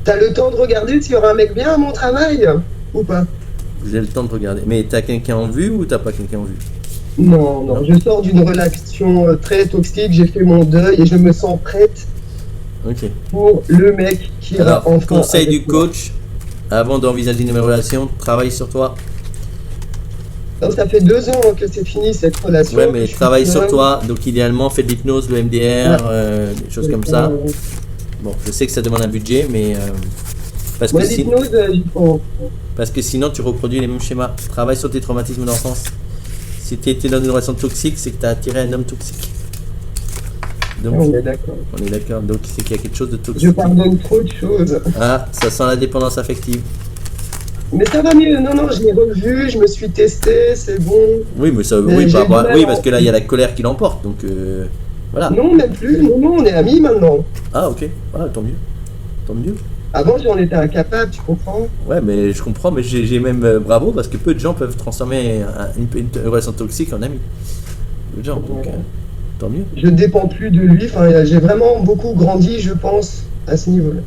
T'as le temps de regarder s'il y aura un mec bien à mon travail ou pas? J'ai le temps de regarder. Mais t'as quelqu'un en vue ou t'as pas quelqu'un en vue? Non, non, Non. je sors d'une relation très toxique, j'ai fait mon deuil et je me sens prête Ok. pour le mec qui ira Alors, enfin conseil avec du moi. coach, avant d'envisager une nouvelle relation, travaille sur toi. Donc, ça fait 2 ans que c'est fini cette Ouais, relation, que mais je suis travaille sur seule. toi. Donc, idéalement, fais de l'hypnose, le Ouais, MDR, des choses comme ça. Bon, je sais que ça demande un budget, mais parce que moi, si, l'hypnose, j'y pense. parce que sinon, tu reproduis les mêmes schémas. Travaille sur tes traumatismes d'enfance. Si tu étais dans une relation toxique, c'est que tu as attiré un homme toxique. Donc, On est d'accord. on est d'accord. Donc, c'est qu'il y a quelque chose de Je toxique. pardonne trop de choses. Ah, ça sent la dépendance affective. Mais ça va mieux. Non, non, je l'ai revu, je me suis testé, c'est bon. Oui, mais ça, Mais oui, j'ai du mal oui, à parce que là, il y a la colère qui l'emporte. Donc, voilà. Non, même plus. Non, non, on est amis maintenant. Ah, ok. Ah, tant mieux. Tant mieux. Avant, j'en étais incapable, tu comprends? Ouais, mais je comprends, mais j'ai même bravo parce que peu de gens peuvent transformer une relation toxique en ami. Peu de gens, donc tant mieux. Je ne dépends plus de lui. Enfin, j'ai vraiment beaucoup grandi, je pense, à ce niveau-là.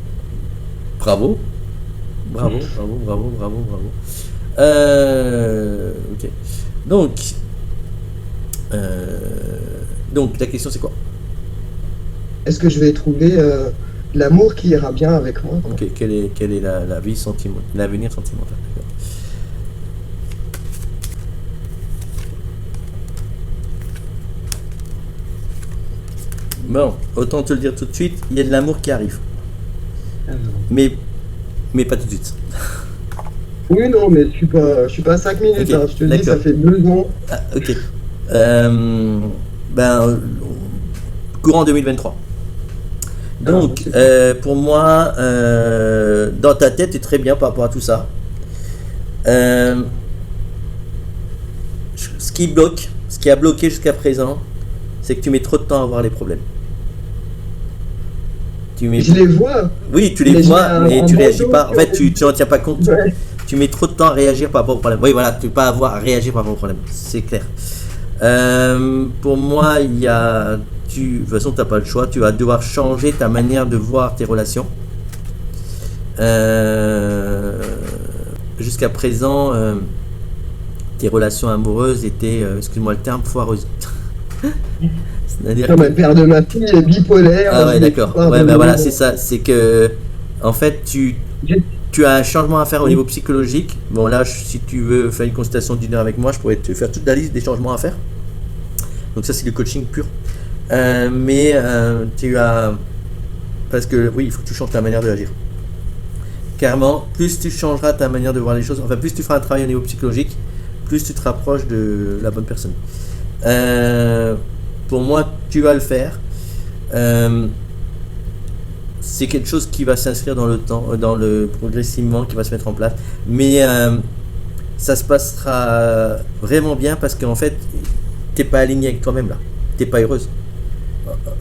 Bravo. Bravo, bravo, bravo, bravo, bravo. Ok. Donc, donc la question c'est quoi? Est-ce que je vais trouver l'amour qui ira bien avec moi, quoi? Ok, quelle est la vie sentimentale, l'avenir sentimental, d'accord. Bon, autant te le dire tout de suite, il y a de l'amour qui arrive. Mais, mais pas tout de suite. Oui, non, mais je suis pas à 5 minutes, Ok, hein. Je te le dis, ça d'accord. fait 2 ans. Ah, ok. Ben, courant 2023. Donc, Ah, c'est pour moi, dans ta tête, tu es très bien par rapport à tout ça. Euh, ce qui bloque, ce qui a bloqué jusqu'à présent, c'est que tu mets trop de temps à voir les problèmes. Tu mets... Je les vois, Oui, tu les mais je mets vois, mais un tu réagis bandeau pas. En sur fait, les... tu n'en tiens pas compte. Ouais. Tu mets trop de temps à réagir par rapport au problème. Oui, voilà, tu ne peux pas avoir à réagir par rapport au problème. C'est clair. Pour moi, il y a. De toute façon, tu n'as pas le choix. Tu vas devoir changer ta manière de voir tes relations. Jusqu'à présent, tes relations amoureuses étaient, excuse-moi le terme, foireuses. C'est-à-dire Comme que... le père de ma fille est bipolaire, Ah je ouais, vais tout d'accord. Ouais, ben pardonner. voilà, c'est ça. C'est que, en fait, J'ai- tu as un changement à faire au niveau psychologique. Bon, là, si tu veux faire une consultation d'1 heure avec moi, je pourrais te faire toute la liste des changements à faire. Donc ça, c'est du coaching pur. Mais tu as... Parce que oui, il faut que tu changes ta manière de agir. Clairement, plus tu changeras ta manière de voir les choses, enfin plus tu feras un travail au niveau psychologique, plus tu te rapproches de la bonne personne. Pour moi, tu vas le faire. C'est quelque chose qui va s'inscrire dans le temps, progressivement, qui va se mettre en place. Mais ça se passera vraiment bien parce qu'en fait, t'es pas aligné avec toi-même là. T'es pas heureuse.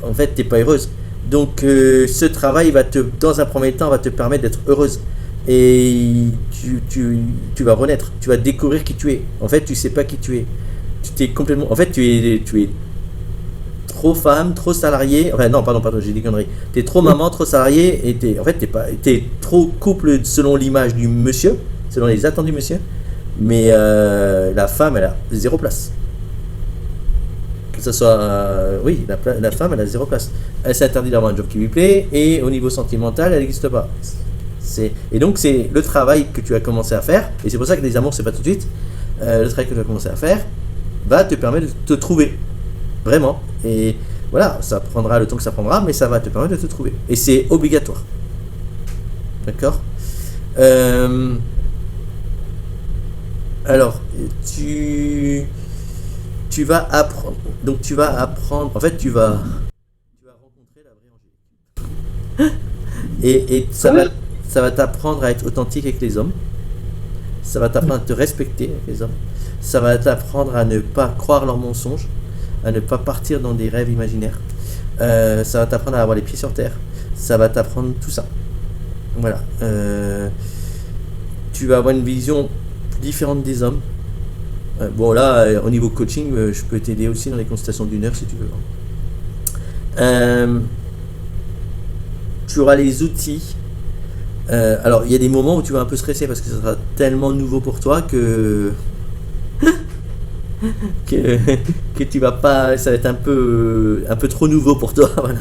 En fait, t'es pas heureuse. Donc, ce travail dans un premier temps, va te permettre d'être heureuse. Et tu vas renaître. Tu vas découvrir qui tu es. En fait, tu sais pas qui tu es. Tu t'es complètement. En fait, tu es trop femme, trop salarié. Enfin, non, pardon, j'ai dit conneries. T'es trop maman, trop salarié. Et en fait, t'es trop couple selon l'image du monsieur, selon les attentes du monsieur. Mais la femme, elle a zéro place. Que ce soit. Oui, la femme, elle a zéro place. Elle s'interdit d'avoir un job qui lui plaît. Et au niveau sentimental, elle n'existe pas. Et donc, c'est le travail que tu as commencé à faire. Et c'est pour ça que les amours, c'est pas tout de suite. Le travail que tu as commencé à faire va te permettre de te trouver. Vraiment. Et voilà, ça prendra le temps que ça prendra, mais ça va te permettre de te trouver. Et c'est obligatoire. D'accord. Alors, tu vas apprendre. Donc, tu vas apprendre. En fait, tu vas rencontrer la vraie Angélique. Et ça va t'apprendre à être authentique avec les hommes. Ça va t'apprendre à te respecter avec les hommes. Ça va t'apprendre à ne pas croire leurs mensonges, à ne pas partir dans des rêves imaginaires. Ça va t'apprendre à avoir les pieds sur terre. Ça va t'apprendre tout ça. Voilà. Tu vas avoir une vision différente des hommes. Bon là, au niveau coaching, je peux t'aider aussi dans les consultations d'1 heure si tu veux. Tu auras les outils Alors, il y a des moments où tu vas un peu stresser parce que ça sera tellement nouveau pour toi que, que tu vas pas, ça va être un peu trop nouveau pour toi, voilà.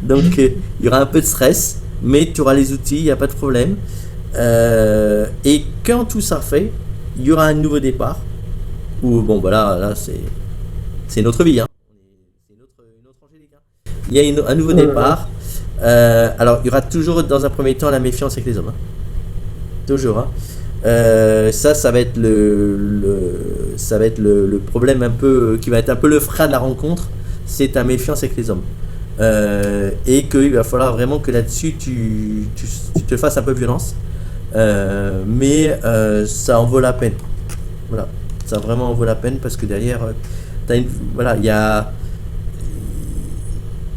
Donc, il y aura un peu de stress, mais tu auras les outils, il n'y a pas de problème. Et quand tout sera fait, il y aura un nouveau départ. Où, bon, voilà, là, c'est notre vie, hein. C'est une autre Angélique, hein. Il y a un nouveau départ. Alors, il y aura toujours, dans un premier temps, la méfiance avec les hommes, hein. Toujours, hein. Ça va être ça va être le problème un peu qui va être un peu le frein de la rencontre, c'est ta méfiance avec les hommes. Et qu'il va falloir vraiment que là-dessus tu te fasses un peu violence, mais ça en vaut la peine. Voilà, ça vraiment en vaut la peine parce que derrière, voilà, il y a.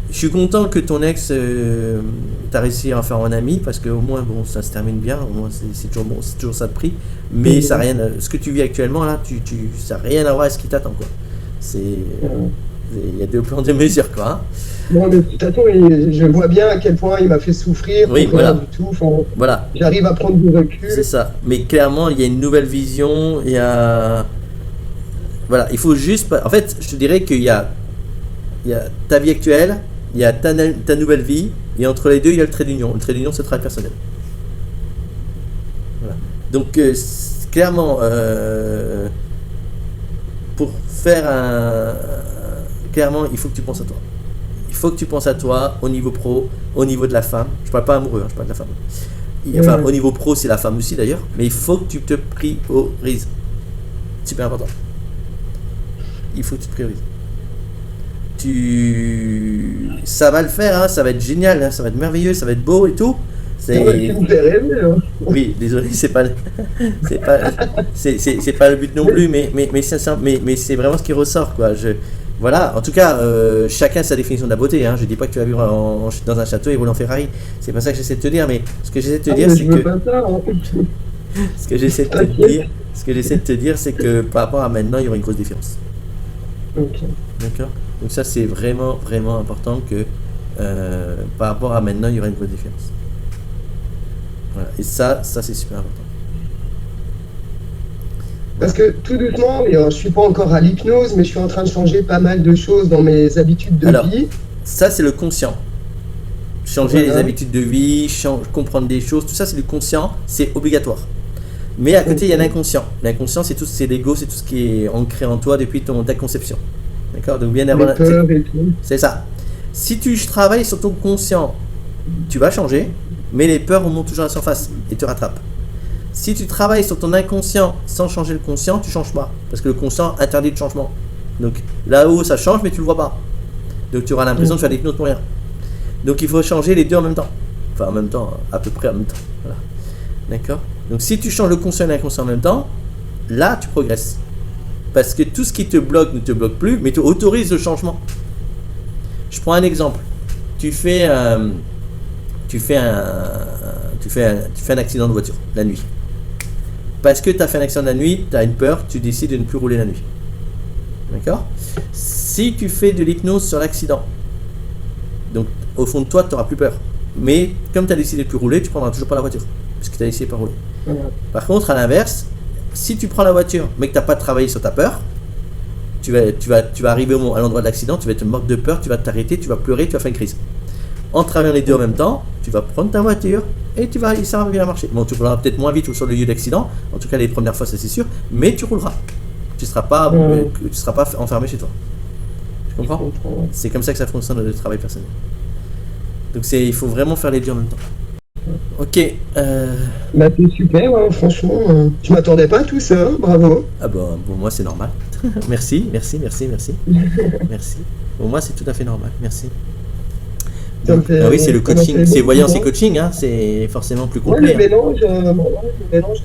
Je suis content que ton ex t'as réussi à en faire un ami parce qu'au moins bon ça se termine bien, au moins c'est toujours bon, c'est toujours ça de prix. Mais ça rien, ce que tu vis actuellement là, ça n'a rien à voir avec ce qui t'attend quoi. Il y a deux plans de mesure quoi. Hein. Bon, de toute façon, je vois bien à quel point il m'a fait souffrir. Oui, voilà. Du tout. Enfin, voilà. J'arrive à prendre du recul. C'est ça. Mais clairement, il y a une nouvelle vision. Il y a voilà, il faut juste pas. En fait, je te dirais qu'il y a ta vie actuelle. Il y a ta nouvelle vie, et entre les deux, il y a le trait d'union. Le trait d'union, c'est le travail personnel. Voilà. Donc, clairement, pour faire clairement, il faut que tu penses à toi. Il faut que tu penses à toi au niveau pro, au niveau de la femme. Je parle pas amoureux, hein, je parle de la femme. Enfin, au niveau pro, c'est la femme aussi d'ailleurs, mais il faut que tu te priorises. Super important. Il faut que tu te priorises. Ça va le faire, hein, ça va être génial, hein, ça va être merveilleux, ça va être beau et tout. Oui, désolé, c'est pas le but non plus, mais c'est vraiment ce qui ressort quoi. Voilà, en tout cas, chacun sa définition de la beauté. Hein. Je dis pas que tu vas vivre dans un château et rouler en Ferrari. C'est pas ça que j'essaie de te dire, mais ce que j'essaie de te dire, c'est que ce que j'essaie de te dire, c'est que par rapport à maintenant, il y aura une grosse différence. Okay. D'accord. Donc ça, c'est vraiment, vraiment important que par rapport à maintenant, il y aura une grosse différence. Voilà. Et ça c'est super important. Parce que tout doucement, je ne suis pas encore à l'hypnose, mais je suis en train de changer pas mal de choses dans mes habitudes de vie. Ça, c'est le conscient. Changer les habitudes de vie, comprendre des choses, tout ça, c'est du conscient, c'est obligatoire. Mais à côté, il y a l'inconscient. L'inconscient, c'est l'ego, c'est tout ce qui est ancré en toi depuis ta conception. D'accord? Donc bien avant c'est ça. Si tu travailles sur ton conscient, tu vas changer, mais les peurs remontent toujours à la surface et te rattrapent. Si tu travailles sur ton inconscient sans changer le conscient, tu ne changes pas. Parce que le conscient interdit le changement. Donc là-haut, ça change, mais tu ne le vois pas. Donc tu auras l'impression de faire l'hypnose pour rien. Donc il faut changer les deux en même temps. Enfin en même temps, à peu près en même temps. Voilà. D'accord? Donc si tu changes le conscient et l'inconscient en même temps, là tu progresses. Parce que tout ce qui te bloque ne te bloque plus, mais tu autorises le changement. Je prends un exemple. Tu fais un accident de voiture la nuit. Parce que tu as fait un accident la nuit, tu as une peur, tu décides de ne plus rouler la nuit. D'accord? Si tu fais de l'hypnose sur l'accident, donc au fond de toi, tu n'auras plus peur. Mais comme tu as décidé de ne plus rouler, tu ne prendras toujours pas la voiture. Parce que tu as décidé de ne pas rouler. Par contre, à l'inverse, si tu prends la voiture, mais que tu n'as pas travaillé sur ta peur, tu vas arriver à l'endroit de l'accident, tu vas être mort de peur, tu vas t'arrêter, tu vas pleurer, tu vas faire une crise. En travaillant les deux en même temps, tu vas prendre ta voiture et ça va bien marcher. Bon, tu rouleras peut-être moins vite sur le lieu d'accident, en tout cas les premières fois, ça c'est sûr, mais tu rouleras. Tu ne seras pas enfermé chez toi. Tu comprends? C'est comme ça que ça fonctionne le travail personnel. Donc il faut vraiment faire les deux en même temps. Ok. Bah c'est super, ouais, franchement. Je m'attendais pas à tout ça, bravo. Ah bon, pour moi c'est normal. Merci. Merci. Pour moi c'est tout à fait normal. Merci. Donc, oui, c'est le coaching, c'est voyance et coaching, hein, c'est forcément plus complet. Ouais, le mélange,